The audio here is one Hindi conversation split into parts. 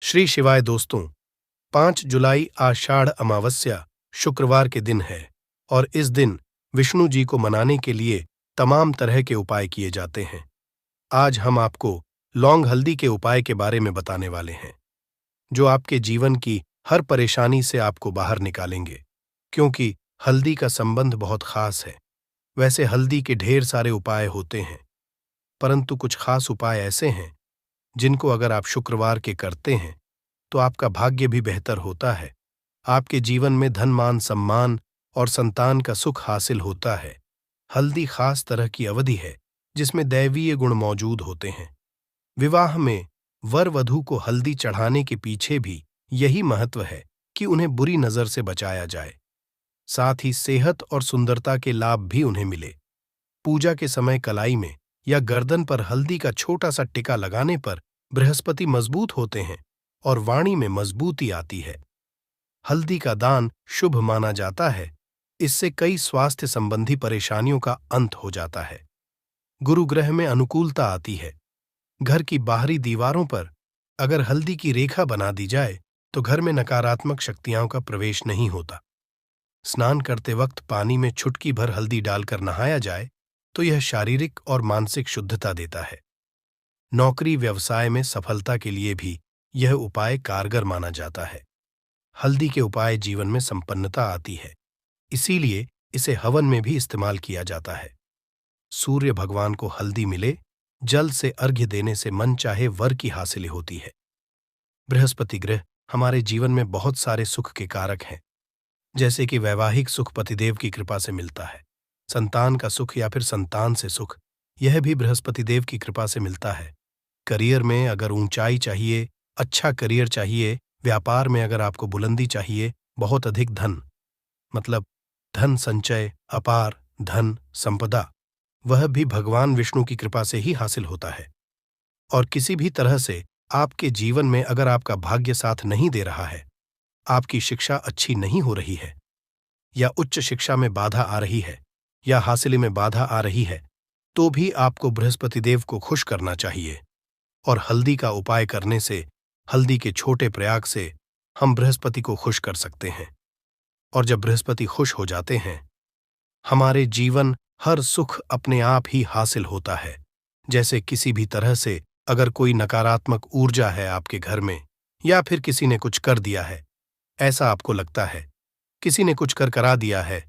श्री शिवाय दोस्तों, 5 जुलाई आषाढ़ अमावस्या शुक्रवार के दिन है और इस दिन विष्णु जी को मनाने के लिए तमाम तरह के उपाय किए जाते हैं। आज हम आपको लौंग हल्दी के उपाय के बारे में बताने वाले हैं, जो आपके जीवन की हर परेशानी से आपको बाहर निकालेंगे, क्योंकि हल्दी का संबंध बहुत खास है। वैसे हल्दी के ढेर सारे उपाय होते हैं, परंतु कुछ खास उपाय ऐसे हैं जिनको अगर आप शुक्रवार के करते हैं तो आपका भाग्य भी बेहतर होता है, आपके जीवन में धन मान सम्मान और संतान का सुख हासिल होता है। हल्दी खास तरह की अवधि है जिसमें दैवीय गुण मौजूद होते हैं। विवाह में वर वधू को हल्दी चढ़ाने के पीछे भी यही महत्व है कि उन्हें बुरी नजर से बचाया जाए, साथ ही सेहत और सुंदरता के लाभ भी उन्हें मिले। पूजा के समय कलाई में या गर्दन पर हल्दी का छोटा सा टिका लगाने पर बृहस्पति मजबूत होते हैं और वाणी में मजबूती आती है। हल्दी का दान शुभ माना जाता है, इससे कई स्वास्थ्य संबंधी परेशानियों का अंत हो जाता है। गुरु ग्रह में अनुकूलता आती है। घर की बाहरी दीवारों पर अगर हल्दी की रेखा बना दी जाए तो घर में नकारात्मक शक्तियों का प्रवेश नहीं होता। स्नान करते वक्त पानी में चुटकी भर हल्दी डालकर नहाया जाए तो यह शारीरिक और मानसिक शुद्धता देता है। नौकरी व्यवसाय में सफलता के लिए भी यह उपाय कारगर माना जाता है। हल्दी के उपाय जीवन में संपन्नता आती है, इसीलिए इसे हवन में भी इस्तेमाल किया जाता है। सूर्य भगवान को हल्दी मिले, जल से अर्घ्य देने से मन चाहे वर की हासिल होती है। बृहस्पति ग्रह हमारे जीवन में बहुत सारे सुख के कारक हैं, जैसे कि वैवाहिक सुख पतिदेव की कृपा से मिलता है, संतान का सुख या फिर संतान से सुख, यह भी बृहस्पति देव की कृपा से मिलता है। करियर में अगर ऊंचाई चाहिए, अच्छा करियर चाहिए, व्यापार में अगर आपको बुलंदी चाहिए, बहुत अधिक धन, मतलब धन संचय, अपार धन संपदा, वह भी भगवान विष्णु की कृपा से ही हासिल होता है। और किसी भी तरह से आपके जीवन में अगर आपका भाग्य साथ नहीं दे रहा है, आपकी शिक्षा अच्छी नहीं हो रही है, या उच्च शिक्षा में बाधा आ रही है, या हासिले में बाधा आ रही है, तो भी आपको बृहस्पति देव को खुश करना चाहिए। और हल्दी का उपाय करने से, हल्दी के छोटे प्रयाग से हम बृहस्पति को खुश कर सकते हैं। और जब बृहस्पति खुश हो जाते हैं, हमारे जीवन हर सुख अपने आप ही हासिल होता है। जैसे किसी भी तरह से अगर कोई नकारात्मक ऊर्जा है आपके घर में, या फिर किसी ने कुछ कर दिया है, ऐसा आपको लगता है, किसी ने कुछ कर करा दिया है,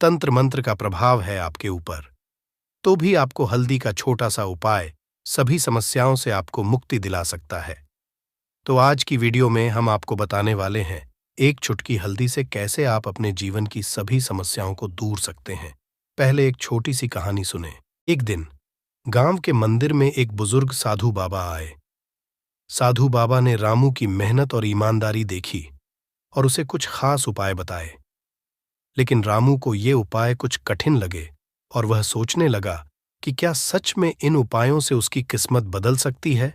तंत्र मंत्र का प्रभाव है आपके ऊपर, तो भी आपको हल्दी का छोटा सा उपाय सभी समस्याओं से आपको मुक्ति दिला सकता है। तो आज की वीडियो में हम आपको बताने वाले हैं, एक चुटकी हल्दी से कैसे आप अपने जीवन की सभी समस्याओं को दूर सकते हैं। पहले एक छोटी सी कहानी सुने। एक दिन गांव के मंदिर में एक बुजुर्ग साधु बाबा आए। साधु बाबा ने रामू की मेहनत और ईमानदारी देखी और उसे कुछ खास उपाय बताए, लेकिन रामू को ये उपाय कुछ कठिन लगे और वह सोचने लगा कि क्या सच में इन उपायों से उसकी किस्मत बदल सकती है।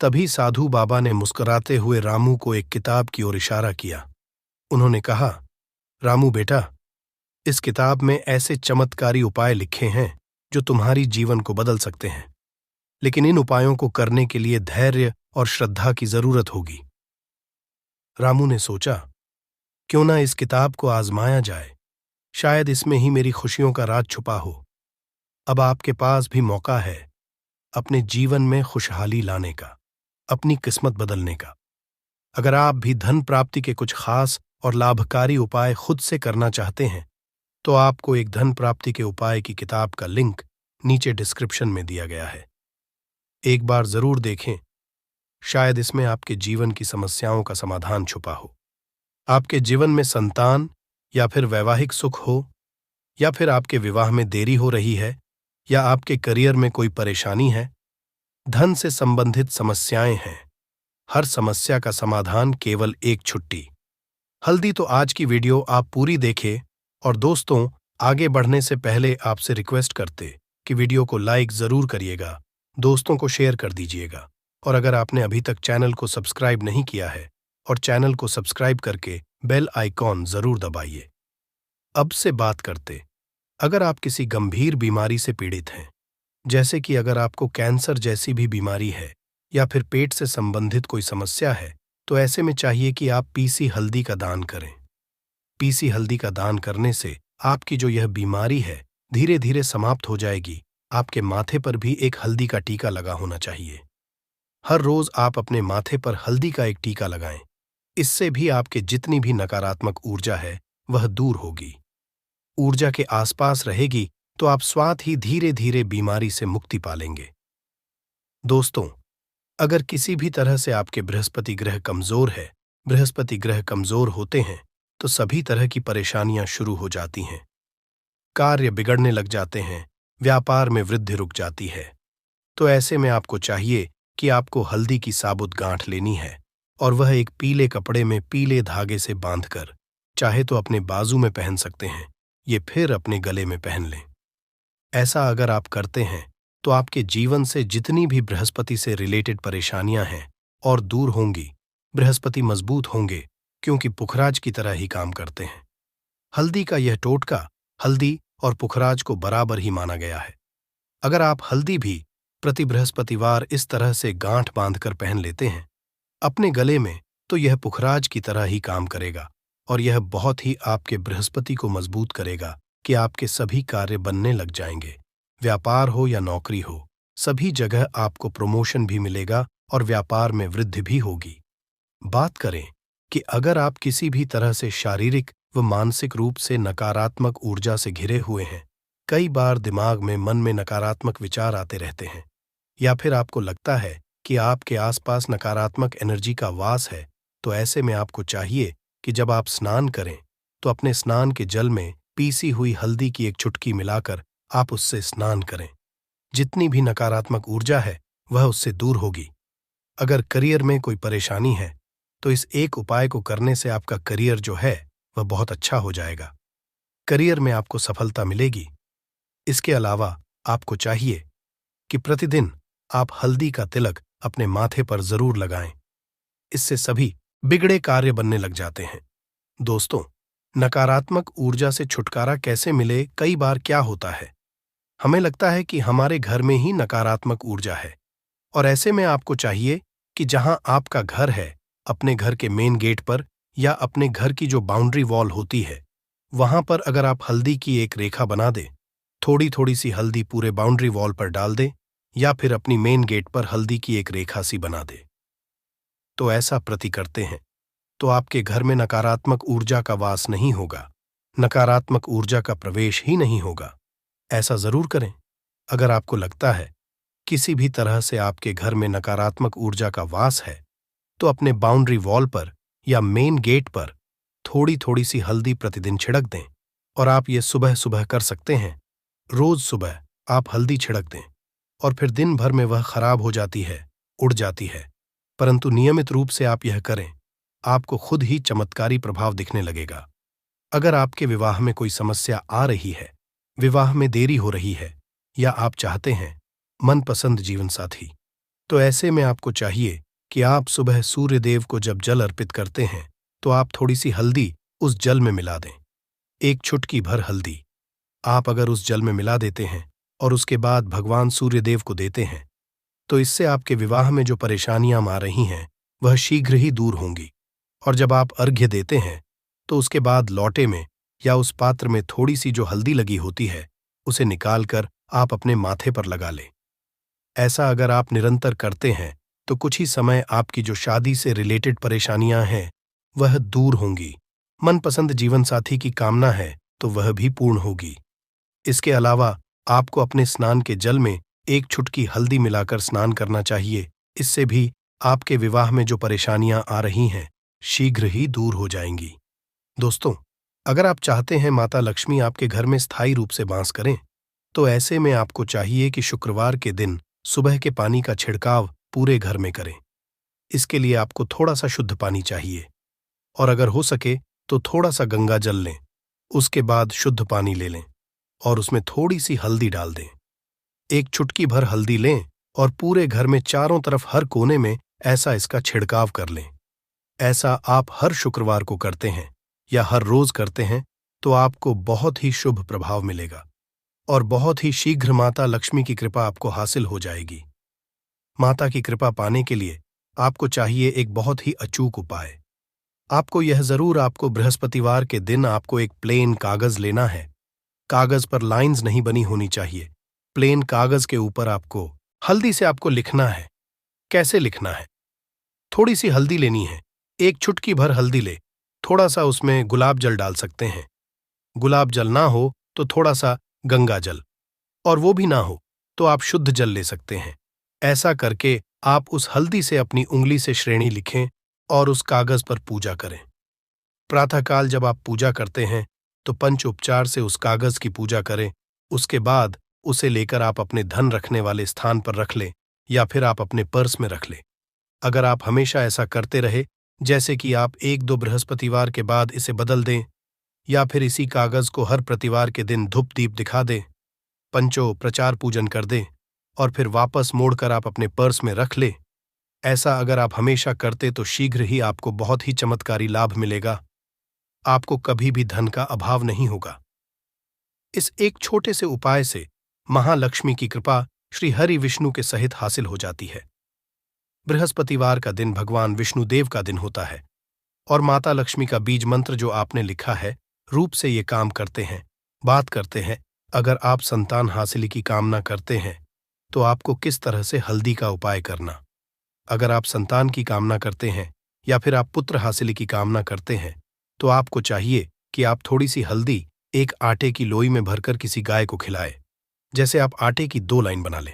तभी साधु बाबा ने मुस्कुराते हुए रामू को एक किताब की ओर इशारा किया। उन्होंने कहा, रामू बेटा, इस किताब में ऐसे चमत्कारी उपाय लिखे हैं जो तुम्हारी जीवन को बदल सकते हैं, लेकिन इन उपायों को करने के लिए धैर्य और श्रद्धा की जरूरत होगी। रामू ने सोचा, क्यों ना इस किताब को आजमाया जाए, शायद इसमें ही मेरी खुशियों का राज छुपा हो। अब आपके पास भी मौका है अपने जीवन में खुशहाली लाने का, अपनी किस्मत बदलने का। अगर आप भी धन प्राप्ति के कुछ खास और लाभकारी उपाय खुद से करना चाहते हैं, तो आपको एक धन प्राप्ति के उपाय की किताब का लिंक नीचे डिस्क्रिप्शन में दिया गया है। एक बार जरूर देखें, शायद इसमें आपके जीवन की समस्याओं का समाधान छुपा हो। आपके जीवन में संतान या फिर वैवाहिक सुख हो, या फिर आपके विवाह में देरी हो रही है, या आपके करियर में कोई परेशानी है, धन से संबंधित समस्याएं हैं, हर समस्या का समाधान केवल एक छुट्टी हल्दी। तो आज की वीडियो आप पूरी देखें। और दोस्तों, आगे बढ़ने से पहले आपसे रिक्वेस्ट करते कि वीडियो को लाइक जरूर करिएगा, दोस्तों को शेयर कर दीजिएगा, और अगर आपने अभी तक चैनल को सब्सक्राइब नहीं किया है, और चैनल को सब्सक्राइब करके बेल आइकॉन जरूर दबाइए। अब से बात करते, अगर आप किसी गंभीर बीमारी से पीड़ित हैं, जैसे कि अगर आपको कैंसर जैसी भी बीमारी है, या फिर पेट से संबंधित कोई समस्या है, तो ऐसे में चाहिए कि आप पीसी हल्दी का दान करें। पीसी हल्दी का दान करने से आपकी जो यह बीमारी है धीरे धीरे समाप्त हो जाएगी। आपके माथे पर भी एक हल्दी का टीका लगा होना चाहिए। हर रोज आप अपने माथे पर हल्दी का एक टीका लगाएं। इससे भी आपके जितनी भी नकारात्मक ऊर्जा है वह दूर होगी। ऊर्जा के आसपास रहेगी तो आप स्वतः ही धीरे धीरे बीमारी से मुक्ति पालेंगे। दोस्तों, अगर किसी भी तरह से आपके बृहस्पति ग्रह कमजोर है, बृहस्पति ग्रह कमजोर होते हैं तो सभी तरह की परेशानियां शुरू हो जाती हैं। कार्य बिगड़ने लग जाते हैं, व्यापार में वृद्धि रुक जाती है। तो ऐसे में आपको चाहिए कि आपको हल्दी की साबुत गांठ लेनी है और वह एक पीले कपड़े में पीले धागे से बांधकर, चाहे तो अपने बाजू में पहन सकते हैं, ये फिर अपने गले में पहन लें। ऐसा अगर आप करते हैं तो आपके जीवन से जितनी भी बृहस्पति से रिलेटेड परेशानियां हैं और दूर होंगी। बृहस्पति मजबूत होंगे क्योंकि पुखराज की तरह ही काम करते हैं। हल्दी का यह टोटका हल्दी और पुखराज को बराबर ही माना गया है। अगर आप हल्दी भी प्रति बृहस्पतिवार इस तरह से गांठ बांधकर पहन लेते हैं अपने गले में, तो यह पुखराज की तरह ही काम करेगा और यह बहुत ही आपके बृहस्पति को मजबूत करेगा कि आपके सभी कार्य बनने लग जाएंगे। व्यापार हो या नौकरी हो, सभी जगह आपको प्रमोशन भी मिलेगा और व्यापार में वृद्धि भी होगी। बात करें कि अगर आप किसी भी तरह से शारीरिक व मानसिक रूप से नकारात्मक ऊर्जा से घिरे हुए हैं, कई बार दिमाग में मन में नकारात्मक विचार आते रहते हैं, या फिर आपको लगता है कि आपके आसपास नकारात्मक एनर्जी का वास है, तो ऐसे में आपको चाहिए कि जब आप स्नान करें तो अपने स्नान के जल में पीसी हुई हल्दी की एक चुटकी मिलाकर आप उससे स्नान करें। जितनी भी नकारात्मक ऊर्जा है वह उससे दूर होगी। अगर करियर में कोई परेशानी है तो इस एक उपाय को करने से आपका करियर जो है वह बहुत अच्छा हो जाएगा। करियर में आपको सफलता मिलेगी। इसके अलावा आपको चाहिए कि प्रतिदिन आप हल्दी का तिलक अपने माथे पर जरूर लगाएं। इससे सभी बिगड़े कार्य बनने लग जाते हैं। दोस्तों, नकारात्मक ऊर्जा से छुटकारा कैसे मिले? कई बार क्या होता है, हमें लगता है कि हमारे घर में ही नकारात्मक ऊर्जा है और ऐसे में आपको चाहिए कि जहां आपका घर है, अपने घर के मेन गेट पर या अपने घर की जो बाउंड्री वॉल होती है, वहां पर अगर आप हल्दी की एक रेखा बना दें, थोड़ी थोड़ी सी हल्दी पूरे बाउंड्री वॉल पर डाल दें या फिर अपनी मेन गेट पर हल्दी की एक रेखा सी बना दें, तो ऐसा प्रति करते हैं तो आपके घर में नकारात्मक ऊर्जा का वास नहीं होगा, नकारात्मक ऊर्जा का प्रवेश ही नहीं होगा। ऐसा जरूर करें। अगर आपको लगता है किसी भी तरह से आपके घर में नकारात्मक ऊर्जा का वास है, तो अपने बाउंड्री वॉल पर या मेन गेट पर थोड़ी थोड़ी सी हल्दी प्रतिदिन छिड़क दें और आप ये सुबह सुबह कर सकते हैं। रोज सुबह आप हल्दी छिड़क दें और फिर दिन भर में वह खराब हो जाती है, उड़ जाती है, परंतु नियमित रूप से आप यह करें, आपको खुद ही चमत्कारी प्रभाव दिखने लगेगा। अगर आपके विवाह में कोई समस्या आ रही है, विवाह में देरी हो रही है या आप चाहते हैं मनपसंद जीवन साथी, तो ऐसे में आपको चाहिए कि आप सुबह सूर्य देव को जब जल अर्पित करते हैं तो आप थोड़ी सी हल्दी उस जल में मिला दें। एक चुटकी भर हल्दी आप अगर उस जल में मिला देते हैं और उसके बाद भगवान सूर्य देव को देते हैं, तो इससे आपके विवाह में जो परेशानियां आ रही हैं वह शीघ्र ही दूर होंगी। और जब आप अर्घ्य देते हैं तो उसके बाद लौटे में या उस पात्र में थोड़ी सी जो हल्दी लगी होती है उसे निकालकर आप अपने माथे पर लगा लें। ऐसा अगर आप निरंतर करते हैं तो कुछ ही समय आपकी जो शादी से रिलेटेड परेशानियां हैं वह दूर होंगी। मनपसंद जीवन साथी की कामना है तो वह भी पूर्ण होगी। इसके अलावा आपको अपने स्नान के जल में एक चुटकी हल्दी मिलाकर स्नान करना चाहिए। इससे भी आपके विवाह में जो परेशानियां आ रही हैं शीघ्र ही दूर हो जाएंगी। दोस्तों, अगर आप चाहते हैं माता लक्ष्मी आपके घर में स्थायी रूप से वास करें, तो ऐसे में आपको चाहिए कि शुक्रवार के दिन सुबह के पानी का छिड़काव पूरे घर में करें। इसके लिए आपको थोड़ा सा शुद्ध पानी चाहिए और अगर हो सके तो थोड़ा सा गंगा जल लें। उसके बाद शुद्ध पानी ले लें और उसमें थोड़ी सी हल्दी डाल दें। एक चुटकी भर हल्दी लें और पूरे घर में चारों तरफ हर कोने में ऐसा इसका छिड़काव कर लें। ऐसा आप हर शुक्रवार को करते हैं या हर रोज करते हैं तो आपको बहुत ही शुभ प्रभाव मिलेगा और बहुत ही शीघ्र माता लक्ष्मी की कृपा आपको हासिल हो जाएगी। माता की कृपा पाने के लिए आपको चाहिए एक बहुत ही अचूक उपाय। आपको यह जरूर आपको बृहस्पतिवार के दिन आपको एक प्लेन कागज लेना है। कागज पर लाइंस नहीं बनी होनी चाहिए। प्लेन कागज के ऊपर आपको हल्दी से आपको लिखना है। कैसे लिखना है? थोड़ी सी हल्दी लेनी है, एक चुटकी भर हल्दी ले, थोड़ा सा उसमें गुलाब जल डाल सकते हैं। गुलाब जल ना हो तो थोड़ा सा गंगा जल, और वो भी ना हो तो आप शुद्ध जल ले सकते हैं। ऐसा करके आप उस हल्दी से अपनी उंगली से श्रेणी लिखें और उस कागज पर पूजा करें। प्रातःकाल जब आप पूजा करते हैं तो पंच उपचार से उस कागज की पूजा करें। उसके बाद उसे लेकर आप अपने धन रखने वाले स्थान पर रख लें या फिर आप अपने पर्स में रख लें। अगर आप हमेशा ऐसा करते रहे, जैसे कि आप एक दो बृहस्पतिवार के बाद इसे बदल दें या फिर इसी कागज को हर प्रतिवार के दिन धूप दीप दिखा दें, पंचो प्रचार पूजन कर दें और फिर वापस मोड़कर आप अपने पर्स में रख लें, ऐसा अगर आप हमेशा करते तो शीघ्र ही आपको बहुत ही चमत्कारी लाभ मिलेगा। आपको कभी भी धन का अभाव नहीं होगा। इस एक छोटे से उपाय से महालक्ष्मी की कृपा श्री हरि विष्णु के सहित हासिल हो जाती है। बृहस्पतिवार का दिन भगवान विष्णुदेव का दिन होता है और माता लक्ष्मी का बीज मंत्र जो आपने लिखा है रूप से ये काम करते हैं। बात करते हैं, अगर आप संतान हासिल की कामना करते हैं तो आपको किस तरह से हल्दी का उपाय करना। अगर आप संतान की कामना करते हैं या फिर आप पुत्र हासिल की कामना करते हैं तो आपको चाहिए कि आप थोड़ी सी हल्दी एक आटे की लोई में भरकर किसी गाय को खिलाए। जैसे आप आटे की 2 लाइन बना लें।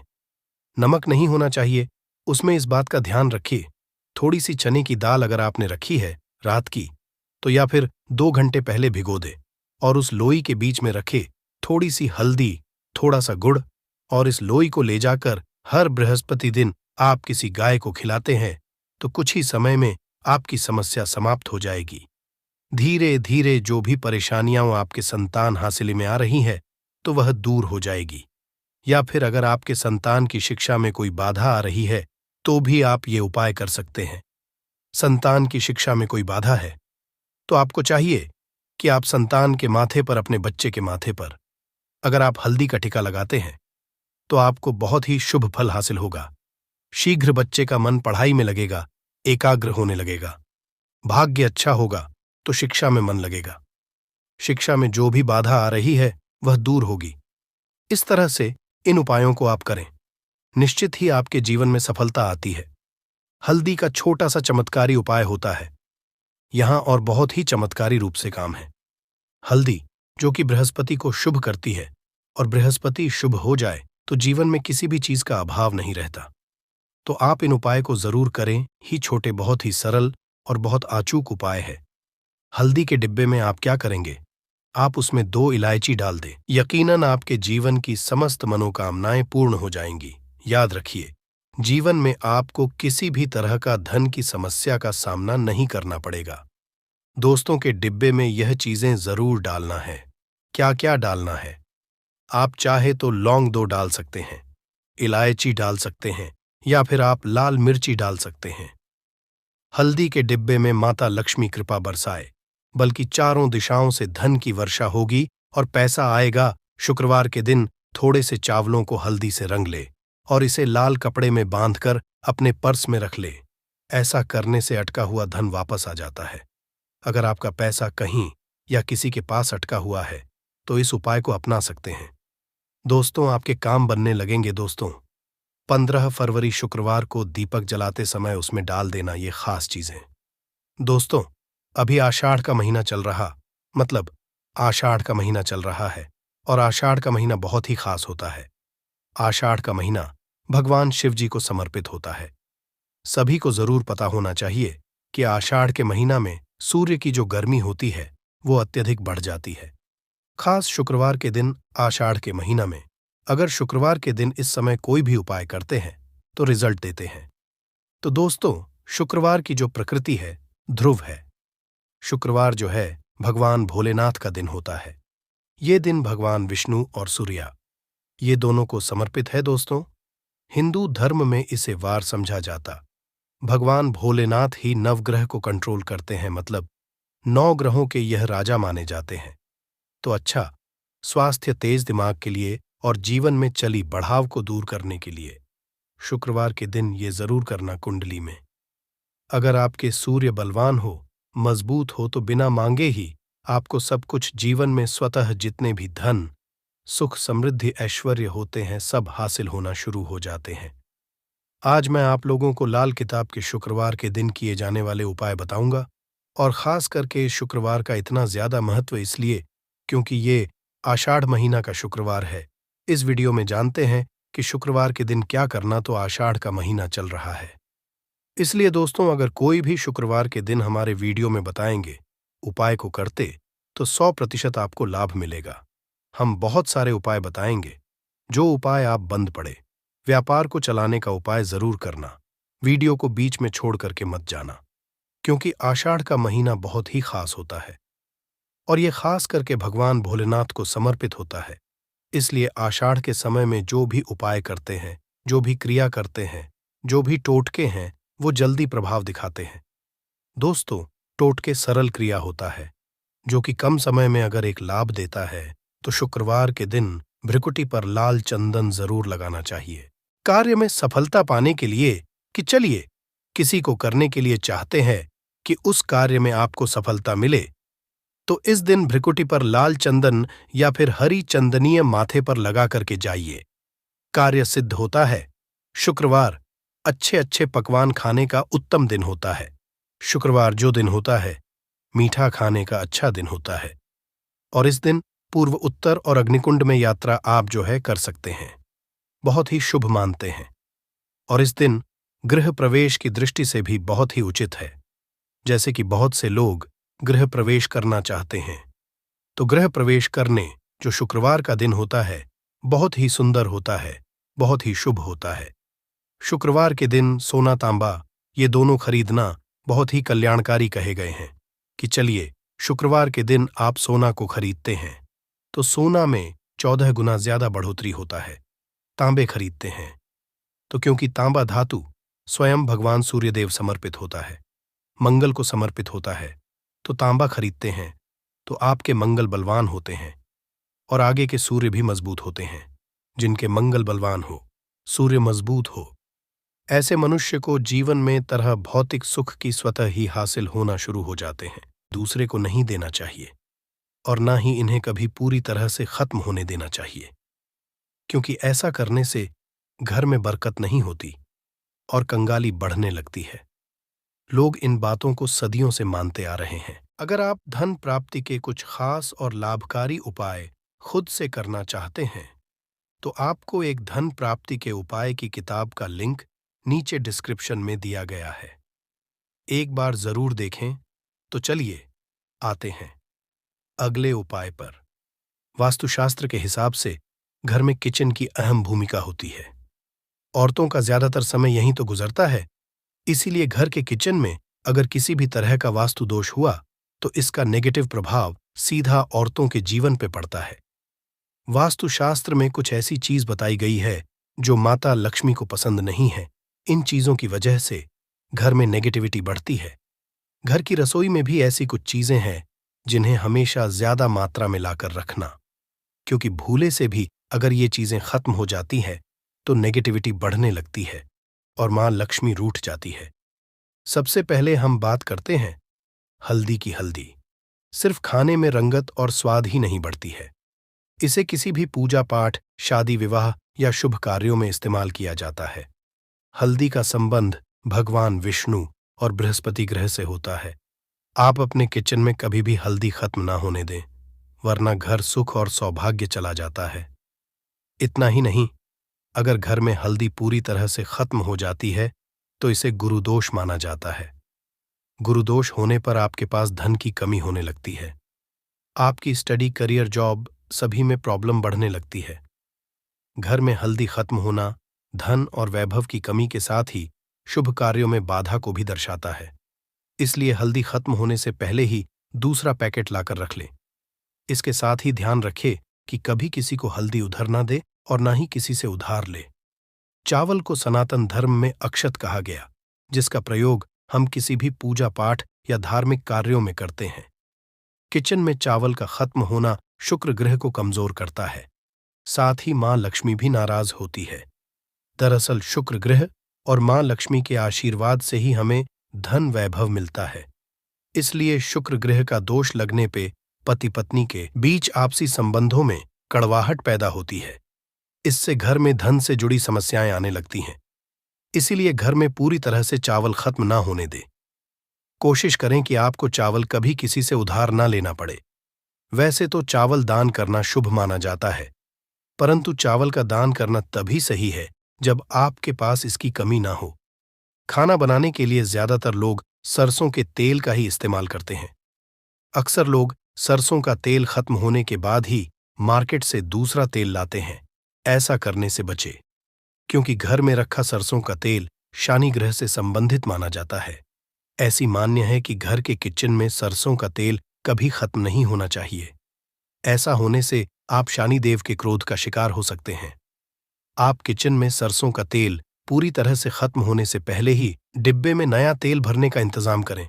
नमक नहीं होना चाहिए, उसमें इस बात का ध्यान रखिए। थोड़ी सी चने की दाल अगर आपने रखी है रात की तो या फिर 2 घंटे पहले भिगो दे और उस लोई के बीच में रखे थोड़ी सी हल्दी, थोड़ा सा गुड़, और इस लोई को ले जाकर हर बृहस्पति दिन आप किसी गाय को खिलाते हैं तो कुछ ही समय में आपकी समस्या समाप्त हो जाएगी। धीरे धीरे जो भी परेशानियां आपके संतान हासिल में आ रही है तो वह दूर हो जाएगी। या फिर अगर आपके संतान की शिक्षा में कोई बाधा आ रही है तो भी आप ये उपाय कर सकते हैं। संतान की शिक्षा में कोई बाधा है तो आपको चाहिए कि आप संतान के माथे पर, अपने बच्चे के माथे पर अगर आप हल्दी का टीका लगाते हैं तो आपको बहुत ही शुभ फल हासिल होगा। शीघ्र बच्चे का मन पढ़ाई में लगेगा, एकाग्र होने लगेगा। भाग्य अच्छा होगा तो शिक्षा में मन लगेगा। शिक्षा में जो भी बाधा आ रही है वह दूर होगी। इस तरह से इन उपायों को आप करें, निश्चित ही आपके जीवन में सफलता आती है। हल्दी का छोटा सा चमत्कारी उपाय होता है यहां और बहुत ही चमत्कारी रूप से काम है। हल्दी जो कि बृहस्पति को शुभ करती है और बृहस्पति शुभ हो जाए तो जीवन में किसी भी चीज का अभाव नहीं रहता। तो आप इन उपाय को जरूर करें ही। छोटे, बहुत ही सरल और बहुत अचूक उपाय है। हल्दी के डिब्बे में आप क्या करेंगे, आप उसमें 2 इलायची डाल दें। यकीनन आपके जीवन की समस्त मनोकामनाएं पूर्ण हो जाएंगी। याद रखिए, जीवन में आपको किसी भी तरह का धन की समस्या का सामना नहीं करना पड़ेगा। दोस्तों के डिब्बे में यह चीजें जरूर डालना है। क्या क्या डालना है? आप चाहे तो लौंग 2 डाल सकते हैं, इलायची डाल सकते हैं या फिर आप लाल मिर्ची डाल सकते हैं। हल्दी के डिब्बे में माता लक्ष्मी कृपा बरसाए, बल्कि चारों दिशाओं से धन की वर्षा होगी और पैसा आएगा। शुक्रवार के दिन थोड़े से चावलों को हल्दी से रंग ले और इसे लाल कपड़े में बांधकर अपने पर्स में रख ले। ऐसा करने से अटका हुआ धन वापस आ जाता है। अगर आपका पैसा कहीं या किसी के पास अटका हुआ है तो इस उपाय को अपना सकते हैं। दोस्तों, आपके काम बनने लगेंगे। दोस्तों, 15 फरवरी शुक्रवार को दीपक जलाते समय उसमें डाल देना ये खास चीज है। दोस्तों, अभी आषाढ़ का महीना चल रहा, मतलब आषाढ़ का महीना चल रहा है और आषाढ़ का महीना बहुत ही खास होता है। आषाढ़ का महीना भगवान शिव जी को समर्पित होता है। सभी को जरूर पता होना चाहिए कि आषाढ़ के महीना में सूर्य की जो गर्मी होती है वो अत्यधिक बढ़ जाती है। खास शुक्रवार के दिन आषाढ़ के महीना में अगर शुक्रवार के दिन इस समय कोई भी उपाय करते हैं तो रिजल्ट देते हैं। तो दोस्तों, शुक्रवार की जो प्रकृति है ध्रुव है। शुक्रवार जो है भगवान भोलेनाथ का दिन होता है। ये दिन भगवान विष्णु और सूर्या ये दोनों को समर्पित है। दोस्तों, हिंदू धर्म में इसे वार समझा जाता। भगवान भोलेनाथ ही नवग्रह को कंट्रोल करते हैं, मतलब 9 ग्रहों के यह राजा माने जाते हैं। तो अच्छा स्वास्थ्य, तेज दिमाग के लिए और जीवन में चली बढ़ाव को दूर करने के लिए शुक्रवार के दिन ये जरूर करना कुंडली में। अगर आपके सूर्य बलवान हो, मजबूत हो, तो बिना मांगे ही आपको सब कुछ जीवन में स्वतः जितने भी धन, सुख, समृद्धि, ऐश्वर्य होते हैं सब हासिल होना शुरू हो जाते हैं। आज मैं आप लोगों को लाल किताब के शुक्रवार के दिन किए जाने वाले उपाय बताऊंगा, और खास करके शुक्रवार का इतना ज्यादा महत्व इसलिए क्योंकि ये आषाढ़ महीना का शुक्रवार है। इस वीडियो में जानते हैं कि शुक्रवार के दिन क्या करना, तो आषाढ़ का महीना चल रहा है, इसलिए दोस्तों अगर कोई भी शुक्रवार के दिन हमारे वीडियो में बताएंगे उपाय को करते तो 100% आपको लाभ मिलेगा। हम बहुत सारे उपाय बताएंगे, जो उपाय आप बंद पड़े। व्यापार को चलाने का उपाय जरूर करना, वीडियो को बीच में छोड़ करके मत जाना, क्योंकि आषाढ़ का महीना बहुत ही खास होता है और ये खास करके भगवान भोलेनाथ को समर्पित होता है। इसलिए आषाढ़ के समय में जो भी उपाय करते हैं, जो भी क्रिया करते हैं, जो भी टोटके हैं, वो जल्दी प्रभाव दिखाते हैं। दोस्तों, टोटके सरल क्रिया होता है जो कि कम समय में अगर एक लाभ देता है, तो शुक्रवार के दिन भ्रिकुटी पर लाल चंदन जरूर लगाना चाहिए। कार्य में सफलता पाने के लिए कि चलिए किसी को करने के लिए चाहते हैं कि उस कार्य में आपको सफलता मिले, तो इस दिन भ्रिकुटी पर लाल चंदन या फिर हरी चंदनीय माथे पर लगा करके जाइए, कार्य सिद्ध होता है। शुक्रवार अच्छे अच्छे पकवान खाने का उत्तम दिन होता है। शुक्रवार जो दिन होता है, मीठा खाने का अच्छा दिन होता है, और इस दिन पूर्व उत्तर और अग्निकुंड में यात्रा आप जो है कर सकते हैं, बहुत ही शुभ मानते हैं। और इस दिन गृह प्रवेश की दृष्टि से भी बहुत ही उचित है। जैसे कि बहुत से लोग गृह प्रवेश करना चाहते हैं, तो गृह प्रवेश करने जो शुक्रवार का दिन होता है बहुत ही सुंदर होता है, बहुत ही शुभ होता है। शुक्रवार के दिन सोना तांबा ये दोनों खरीदना बहुत ही कल्याणकारी कहे गए हैं कि चलिए शुक्रवार के दिन आप सोना को खरीदते हैं तो सोना में 14 गुना ज्यादा बढ़ोतरी होता है। तांबे खरीदते हैं तो क्योंकि तांबा धातु स्वयं भगवान सूर्यदेव समर्पित होता है, मंगल को समर्पित होता है, तो तांबा खरीदते हैं तो आपके मंगल बलवान होते हैं और आगे के सूर्य भी मजबूत होते हैं। जिनके मंगल बलवान हो, सूर्य मजबूत हो, ऐसे मनुष्य को जीवन में तरह भौतिक सुख की स्वतः ही हासिल होना शुरू हो जाते हैं। दूसरे को नहीं देना चाहिए और ना ही इन्हें कभी पूरी तरह से खत्म होने देना चाहिए, क्योंकि ऐसा करने से घर में बरकत नहीं होती और कंगाली बढ़ने लगती है। लोग इन बातों को सदियों से मानते आ रहे हैं। अगर आप धन प्राप्ति के कुछ खास और लाभकारी उपाय खुद से करना चाहते हैं, तो आपको एक धन प्राप्ति के उपाय की किताब का लिंक नीचे डिस्क्रिप्शन में दिया गया है, एक बार जरूर देखें। तो चलिए आते हैं अगले उपाय पर। वास्तुशास्त्र के हिसाब से घर में किचन की अहम भूमिका होती है। औरतों का ज्यादातर समय यहीं तो गुजरता है, इसीलिए घर के किचन में अगर किसी भी तरह का वास्तु दोष हुआ तो इसका नेगेटिव प्रभाव सीधा औरतों के जीवन पे पड़ता है। वास्तुशास्त्र में कुछ ऐसी चीज बताई गई है जो माता लक्ष्मी को पसंद नहीं है। इन चीजों की वजह से घर में नेगेटिविटी बढ़ती है। घर की रसोई में भी ऐसी कुछ चीजें हैं जिन्हें हमेशा ज्यादा मात्रा में लाकर रखना, क्योंकि भूले से भी अगर ये चीजें खत्म हो जाती हैं तो नेगेटिविटी बढ़ने लगती है और मां लक्ष्मी रूठ जाती है। सबसे पहले हम बात करते हैं हल्दी की। हल्दी सिर्फ खाने में रंगत और स्वाद ही नहीं बढ़ती है, इसे किसी भी पूजा पाठ, शादी विवाह या शुभ कार्यों में इस्तेमाल किया जाता है। हल्दी का संबंध भगवान विष्णु और बृहस्पति ग्रह से होता है। आप अपने किचन में कभी भी हल्दी खत्म ना होने दें, वरना घर सुख और सौभाग्य चला जाता है। इतना ही नहीं, अगर घर में हल्दी पूरी तरह से खत्म हो जाती है तो इसे गुरुदोष माना जाता है। गुरुदोष होने पर आपके पास धन की कमी होने लगती है। आपकी स्टडी, करियर, जॉब सभी में प्रॉब्लम बढ़ने लगती है। घर में हल्दी खत्म होना धन और वैभव की कमी के साथ ही शुभ कार्यों में बाधा को भी दर्शाता है। इसलिए हल्दी खत्म होने से पहले ही दूसरा पैकेट लाकर रख लें। इसके साथ ही ध्यान रखें कि कभी किसी को हल्दी उधार ना दे और ना ही किसी से उधार ले। चावल को सनातन धर्म में अक्षत कहा गया, जिसका प्रयोग हम किसी भी पूजा पाठ या धार्मिक कार्यों में करते हैं। किचन में चावल का खत्म होना शुक्र ग्रह को कमजोर करता है, साथ ही मां लक्ष्मी भी नाराज होती है। दरअसल शुक्र ग्रह और मां लक्ष्मी के आशीर्वाद से ही हमें धन वैभव मिलता है। इसलिए शुक्र ग्रह का दोष लगने पे पति पत्नी के बीच आपसी संबंधों में कड़वाहट पैदा होती है। इससे घर में धन से जुड़ी समस्याएं आने लगती हैं। इसीलिए घर में पूरी तरह से चावल खत्म ना होने दें। कोशिश करें कि आपको चावल कभी किसी से उधार ना लेना पड़े। वैसे तो चावल दान करना शुभ माना जाता है, परंतु चावल का दान करना तभी सही है जब आपके पास इसकी कमी ना हो। खाना बनाने के लिए ज्यादातर लोग सरसों के तेल का ही इस्तेमाल करते हैं। अक्सर लोग सरसों का तेल खत्म होने के बाद ही मार्केट से दूसरा तेल लाते हैं। ऐसा करने से बचे, क्योंकि घर में रखा सरसों का तेल शनि ग्रह से संबंधित माना जाता है। ऐसी मान्य है कि घर के किचन में सरसों का तेल कभी खत्म नहीं होना चाहिए। ऐसा होने से आप शनि देव के क्रोध का शिकार हो सकते हैं। आप किचन में सरसों का तेल पूरी तरह से खत्म होने से पहले ही डिब्बे में नया तेल भरने का इंतजाम करें।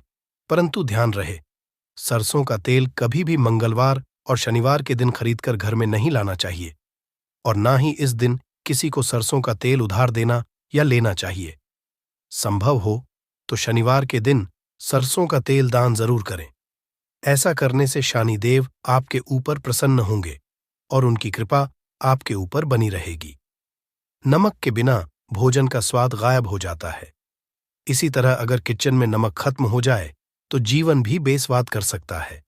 परंतु ध्यान रहे, सरसों का तेल कभी भी मंगलवार और शनिवार के दिन खरीदकर घर में नहीं लाना चाहिए, और ना ही इस दिन किसी को सरसों का तेल उधार देना या लेना चाहिए। संभव हो तो शनिवार के दिन सरसों का तेल दान जरूर करें। ऐसा करने से शनिदेव आपके ऊपर प्रसन्न होंगे और उनकी कृपा आपके ऊपर बनी रहेगी। नमक के बिना भोजन का स्वाद गायब हो जाता है। इसी तरह अगर किचन में नमक खत्म हो जाए तो जीवन भी बेस्वाद कर सकता है।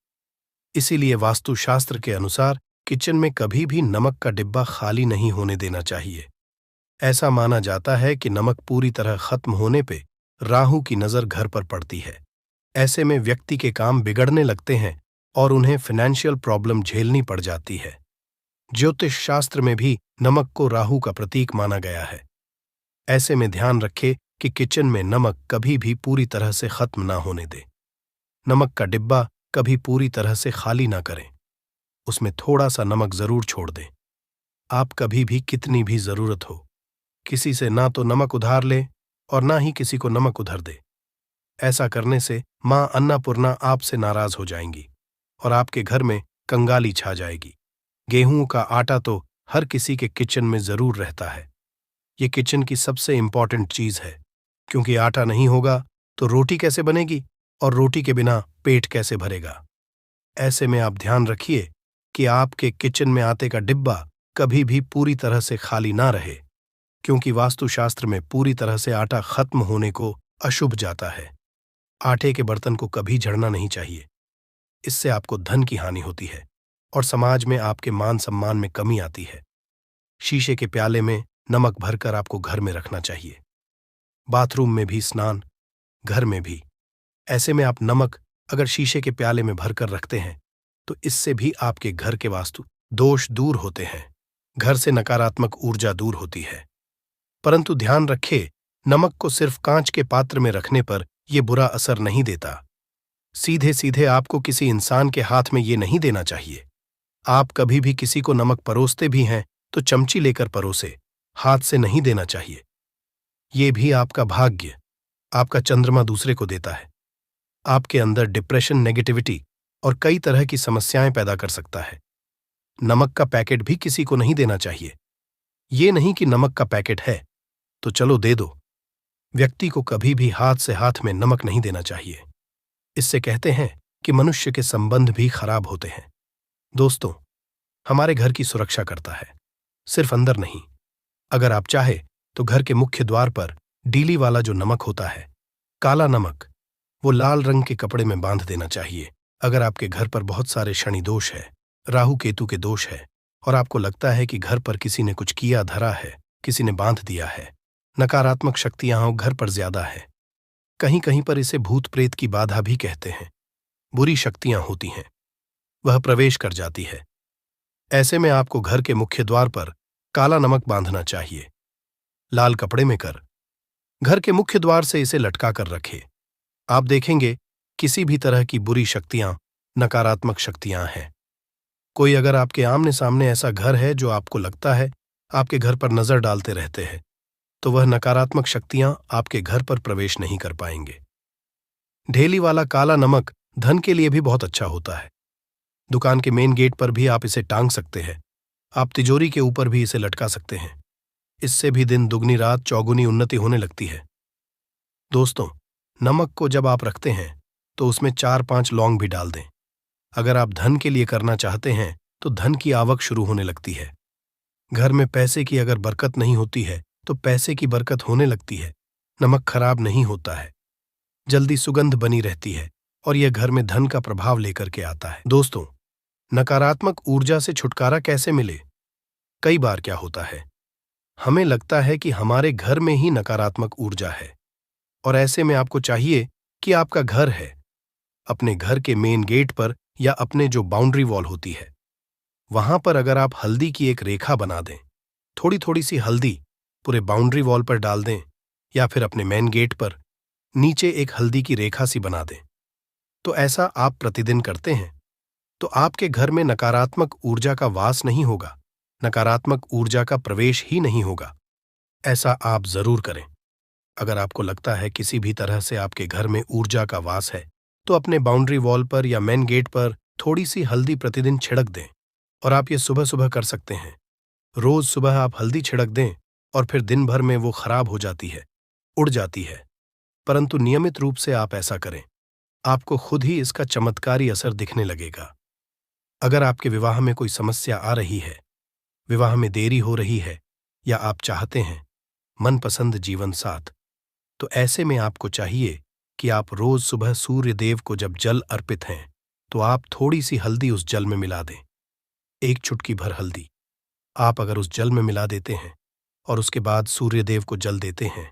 इसीलिए वास्तुशास्त्र के अनुसार किचन में कभी भी नमक का डिब्बा खाली नहीं होने देना चाहिए। ऐसा माना जाता है कि नमक पूरी तरह खत्म होने पे राहु की नजर घर पर पड़ती है। ऐसे में व्यक्ति के काम बिगड़ने लगते हैं और उन्हें फाइनेंशियल प्रॉब्लम झेलनी पड़ जाती है। ज्योतिष शास्त्र में भी नमक को राहु का प्रतीक माना गया है। ऐसे में ध्यान रखें कि किचन में नमक कभी भी पूरी तरह से खत्म ना होने दे। नमक का डिब्बा कभी पूरी तरह से खाली ना करें, उसमें थोड़ा सा नमक जरूर छोड़ दें। आप कभी भी कितनी भी जरूरत हो किसी से ना तो नमक उधार लें और ना ही किसी को नमक उधार दे। ऐसा करने से मां अन्नपूर्णा आपसे नाराज हो जाएंगी और आपके घर में कंगाली छा जाएगी। गेहूं का आटा तो हर किसी के किचन में जरूर रहता है। ये किचन की सबसे इंपॉर्टेंट चीज है, क्योंकि आटा नहीं होगा तो रोटी कैसे बनेगी और रोटी के बिना पेट कैसे भरेगा। ऐसे में आप ध्यान रखिए कि आपके किचन में आटे का डिब्बा कभी भी पूरी तरह से खाली ना रहे, क्योंकि वास्तुशास्त्र में पूरी तरह से आटा खत्म होने को अशुभ जाता है। आटे के बर्तन को कभी झड़ना नहीं चाहिए, इससे आपको धन की हानि होती है और समाज में आपके मान सम्मान में कमी आती है। शीशे के प्याले में नमक भरकर आपको घर में रखना चाहिए। बाथरूम में भी, स्नान घर में भी। ऐसे में आप नमक अगर शीशे के प्याले में भरकर रखते हैं तो इससे भी आपके घर के वास्तु दोष दूर होते हैं, घर से नकारात्मक ऊर्जा दूर होती है। परंतु ध्यान रखें, नमक को सिर्फ कांच के पात्र में रखने पर यह बुरा असर नहीं देता। सीधे सीधे आपको किसी इंसान के हाथ में ये नहीं देना चाहिए। आप कभी भी किसी को नमक परोसते भी हैं तो चमची लेकर परोसे, हाथ से नहीं देना चाहिए। ये भी आपका भाग्य, आपका चंद्रमा दूसरे को देता है। आपके अंदर डिप्रेशन, नेगेटिविटी और कई तरह की समस्याएं पैदा कर सकता है। नमक का पैकेट भी किसी को नहीं देना चाहिए। ये नहीं कि नमक का पैकेट है तो चलो दे दो। व्यक्ति को कभी भी हाथ से हाथ में नमक नहीं देना चाहिए। इससे कहते हैं कि मनुष्य के संबंध भी खराब होते हैं। दोस्तों, हमारे घर की सुरक्षा करता है, सिर्फ अंदर नहीं। अगर आप चाहे तो घर के मुख्य द्वार पर डीली वाला जो नमक होता है, काला नमक, वो लाल रंग के कपड़े में बांध देना चाहिए। अगर आपके घर पर बहुत सारे शनि दोष है, राहु केतु के दोष है और आपको लगता है कि घर पर किसी ने कुछ किया धरा है, किसी ने बांध दिया है, नकारात्मक शक्तियां घर पर ज्यादा है, कहीं कहीं पर इसे भूत प्रेत की बाधा भी कहते हैं, बुरी शक्तियां होती हैं, वह प्रवेश कर जाती है। ऐसे में आपको घर के मुख्य द्वार पर काला नमक बांधना चाहिए, लाल कपड़े में कर घर के मुख्य द्वार से इसे लटका कर रखें। आप देखेंगे किसी भी तरह की बुरी शक्तियां, नकारात्मक शक्तियां हैं। कोई अगर आपके आमने सामने ऐसा घर है जो आपको लगता है आपके घर पर नजर डालते रहते हैं, तो वह नकारात्मक शक्तियां आपके घर पर प्रवेश नहीं कर पाएंगे। ढेली वाला काला नमक धन के लिए भी बहुत अच्छा होता है। दुकान के मेन गेट पर भी आप इसे टांग सकते हैं। आप तिजोरी के ऊपर भी इसे लटका सकते हैं। इससे भी दिन दुगनी रात चौगुनी उन्नति होने लगती है। दोस्तों, नमक को जब आप रखते हैं तो उसमें 4-5 लौंग भी डाल दें। अगर आप धन के लिए करना चाहते हैं तो धन की आवक शुरू होने लगती है। घर में पैसे की अगर बरकत नहीं होती है तो पैसे की बरकत होने लगती है। नमक खराब नहीं होता है, जल्दी सुगंध बनी रहती है और यह घर में धन का प्रभाव लेकर के आता है। दोस्तों, नकारात्मक ऊर्जा से छुटकारा कैसे मिले? कई बार क्या होता है, हमें लगता है कि हमारे घर में ही नकारात्मक ऊर्जा है और ऐसे में आपको चाहिए कि आपका घर है, अपने घर के मेन गेट पर या अपने जो बाउंड्री वॉल होती है वहां पर अगर आप हल्दी की एक रेखा बना दें, थोड़ी थोड़ी सी हल्दी पूरे बाउंड्री वॉल पर डाल दें या फिर अपने मेन गेट पर नीचे एक हल्दी की रेखा सी बना दें, तो ऐसा आप प्रतिदिन करते हैं तो आपके घर में नकारात्मक ऊर्जा का वास नहीं होगा, नकारात्मक ऊर्जा का प्रवेश ही नहीं होगा। ऐसा आप जरूर करें। अगर आपको लगता है किसी भी तरह से आपके घर में ऊर्जा का वास है तो अपने बाउंड्री वॉल पर या मेन गेट पर थोड़ी सी हल्दी प्रतिदिन छिड़क दें। और आप ये सुबह सुबह कर सकते हैं। रोज सुबह आप हल्दी छिड़क दें और फिर दिन भर में वो खराब हो जाती है, उड़ जाती है, परंतु नियमित रूप से आप ऐसा करें, आपको खुद ही इसका चमत्कारी असर दिखने लगेगा। अगर आपके विवाह में कोई समस्या आ रही है, विवाह में देरी हो रही है या आप चाहते हैं मनपसंद जीवन साथ, तो ऐसे में आपको चाहिए कि आप रोज सुबह सूर्य देव को जब जल अर्पित हैं तो आप थोड़ी सी हल्दी उस जल में मिला दें। एक चुटकी भर हल्दी आप अगर उस जल में मिला देते हैं और उसके बाद सूर्य देव को जल देते हैं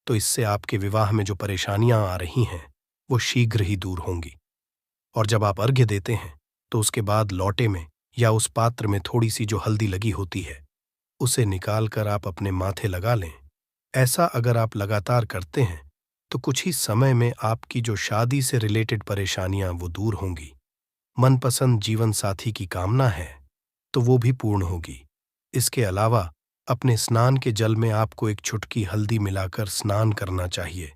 तो इससे आपके विवाह में जो परेशानियां आ रही हैं वो शीघ्र ही दूर होंगी। और जब आप अर्घ्य देते हैं तो उसके बाद लौटे में या उस पात्र में थोड़ी सी जो हल्दी लगी होती है उसे निकालकर आप अपने माथे लगा लें। ऐसा अगर आप लगातार करते हैं तो कुछ ही समय में आपकी जो शादी से रिलेटेड परेशानियां वो दूर होंगी। मनपसंद जीवन साथी की कामना है तो वो भी पूर्ण होगी। इसके अलावा अपने स्नान के जल में आपको एक चुटकी हल्दी मिलाकर स्नान करना चाहिए।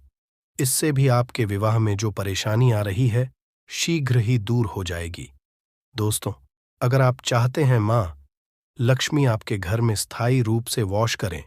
इससे भी आपके विवाह में जो परेशानी आ रही है शीघ्र ही दूर हो जाएगी। दोस्तों, अगर आप चाहते हैं मां लक्ष्मी आपके घर में स्थायी रूप से वॉश करें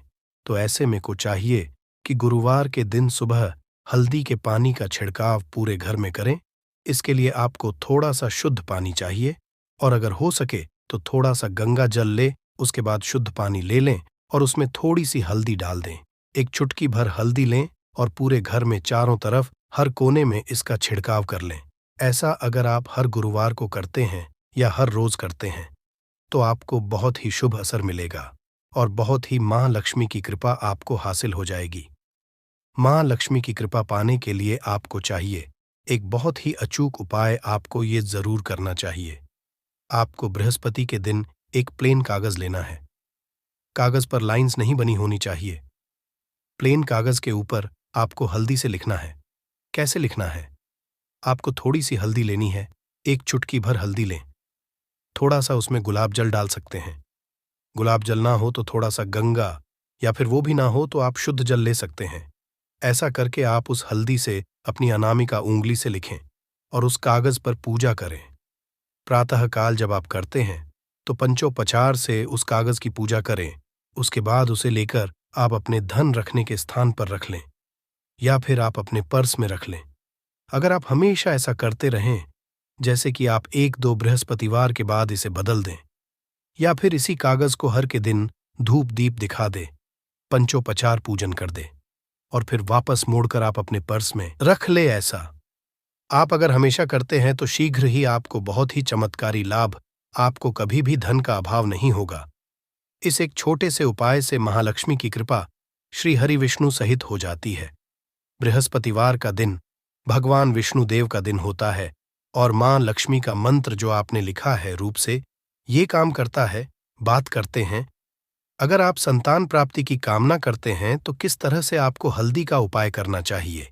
तो ऐसे में को चाहिए कि गुरुवार के दिन सुबह हल्दी के पानी का छिड़काव पूरे घर में करें। इसके लिए आपको थोड़ा सा शुद्ध पानी चाहिए और अगर हो सके तो थोड़ा सा गंगा जल ले, उसके बाद शुद्ध पानी ले लें और उसमें थोड़ी सी हल्दी डाल दें। एक चुटकी भर हल्दी लें और पूरे घर में चारों तरफ हर कोने में इसका छिड़काव कर लें। ऐसा अगर आप हर गुरुवार को करते हैं या हर रोज करते हैं तो आपको बहुत ही शुभ असर मिलेगा और बहुत ही मां लक्ष्मी की कृपा आपको हासिल हो जाएगी। मां लक्ष्मी की कृपा पाने के लिए आपको चाहिए एक बहुत ही अचूक उपाय आपको ये जरूर करना चाहिए। आपको बृहस्पति के दिन एक प्लेन कागज लेना है। कागज पर लाइंस नहीं बनी होनी चाहिए। प्लेन कागज के ऊपर आपको हल्दी से लिखना है। कैसे लिखना है? आपको थोड़ी सी हल्दी लेनी है, एक चुटकी भर हल्दी लें, थोड़ा सा उसमें गुलाब जल डाल सकते हैं। गुलाब जल ना हो तो थोड़ा सा गंगा या फिर वो भी ना हो तो आप शुद्ध जल ले सकते हैं। ऐसा करके आप उस हल्दी से अपनी अनामिका उंगली से लिखें और उस कागज पर पूजा करें। प्रातःकाल जब आप करते हैं तो पंचोपचार से उस कागज की पूजा करें। उसके बाद उसे लेकर आप अपने धन रखने के स्थान पर रख लें या फिर आप अपने पर्स में रख लें। अगर आप हमेशा ऐसा करते रहें, जैसे कि आप 1-2 बृहस्पतिवार के बाद इसे बदल दें या फिर इसी कागज को हर के दिन धूप दीप दिखा दे, पंचोपचार पूजन कर दे और फिर वापस मोड़कर आप अपने पर्स में रख ले। ऐसा आप अगर हमेशा करते हैं तो शीघ्र ही आपको बहुत ही चमत्कारी लाभ, आपको कभी भी धन का अभाव नहीं होगा। इस एक छोटे से उपाय से महालक्ष्मी की कृपा श्री हरि विष्णु सहित हो जाती है। बृहस्पतिवार का दिन भगवान विष्णु देव का दिन होता है और मां लक्ष्मी का मंत्र जो आपने लिखा है रूप से ये काम करता है। बात करते हैं, अगर आप संतान प्राप्ति की कामना करते हैं तो किस तरह से आपको हल्दी का उपाय करना चाहिए।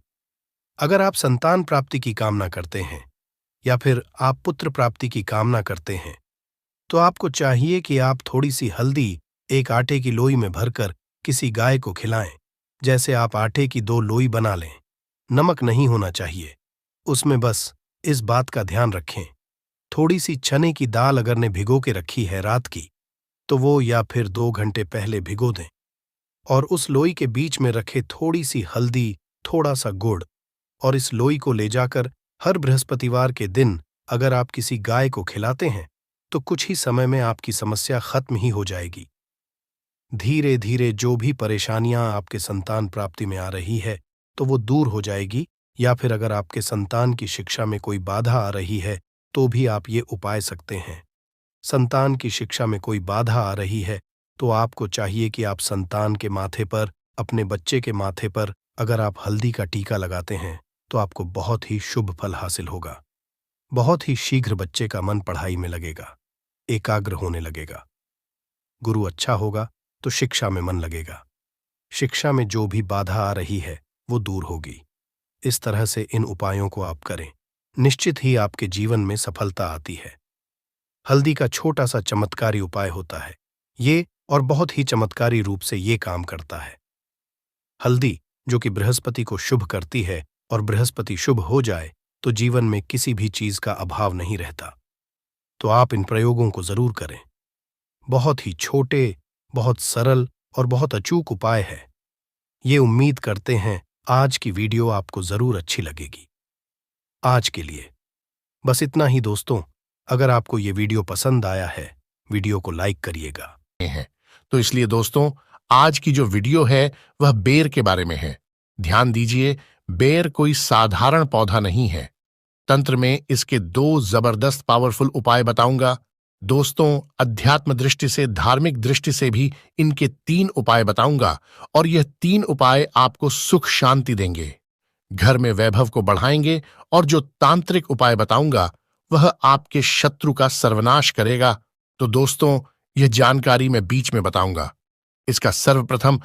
अगर आप संतान प्राप्ति की कामना करते हैं या फिर आप पुत्र प्राप्ति की कामना करते हैं तो आपको चाहिए कि आप थोड़ी सी हल्दी एक आटे की लोई में भरकर किसी गाय को खिलाएं। जैसे आप आटे की 2 लोई बना लें, नमक नहीं होना चाहिए उसमें, बस इस बात का ध्यान रखें। थोड़ी सी चने की दाल अगर ने भिगो के रखी है रात की तो वो या फिर 2 घंटे पहले भिगो दें। और उस लोई के बीच में रखे थोड़ी सी हल्दी, थोड़ा सा गुड़, और इस लोई को ले जाकर हर बृहस्पतिवार के दिन अगर आप किसी गाय को खिलाते हैं तो कुछ ही समय में आपकी समस्या खत्म ही हो जाएगी। धीरे धीरे जो भी परेशानियां आपके संतान प्राप्ति में आ रही है तो वो दूर हो जाएगी, या फिर अगर आपके संतान की शिक्षा में कोई बाधा आ रही है तो भी आप ये उपाय सकते हैं। संतान की शिक्षा में कोई बाधा आ रही है तो आपको चाहिए कि आप संतान के माथे पर, अपने बच्चे के माथे पर अगर आप हल्दी का टीका लगाते हैं तो आपको बहुत ही शुभ फल हासिल होगा। बहुत ही शीघ्र बच्चे का मन पढ़ाई में लगेगा, एकाग्र होने लगेगा। गुरु अच्छा होगा तो शिक्षा में मन लगेगा। शिक्षा में जो भी बाधा आ रही है वो दूर होगी। इस तरह से इन उपायों को आप करें, निश्चित ही आपके जीवन में सफलता आती है। हल्दी का छोटा सा चमत्कारी उपाय होता है ये, और बहुत ही चमत्कारी रूप से ये काम करता है। हल्दी जो कि बृहस्पति को शुभ करती है, और बृहस्पति शुभ हो जाए तो जीवन में किसी भी चीज का अभाव नहीं रहता। तो आप इन प्रयोगों को जरूर करें। बहुत ही छोटे, बहुत सरल और बहुत अचूक उपाय है। ये उम्मीद करते हैं आज की वीडियो आपको जरूर अच्छी लगेगी। आज के लिए बस इतना ही दोस्तों। अगर आपको ये वीडियो पसंद आया है, वीडियो को लाइक करिएगा। तो इसलिए दोस्तों, आज की जो वीडियो है वह बेर के बारे में है। ध्यान दीजिए, बेर कोई साधारण पौधा नहीं है। तंत्र में इसके 2 जबरदस्त पावरफुल उपाय बताऊंगा। दोस्तों, अध्यात्म दृष्टि से, धार्मिक दृष्टि से भी इनके 3 उपाय बताऊंगा, और यह 3 उपाय आपको सुख शांति देंगे, घर में वैभव को बढ़ाएंगे, और जो तांत्रिक उपाय बताऊंगा वह आपके शत्रु का सर्वनाश करेगा। तो दोस्तों, यह जानकारी मैं बीच में बताऊंगा। इसका सर्वप्रथम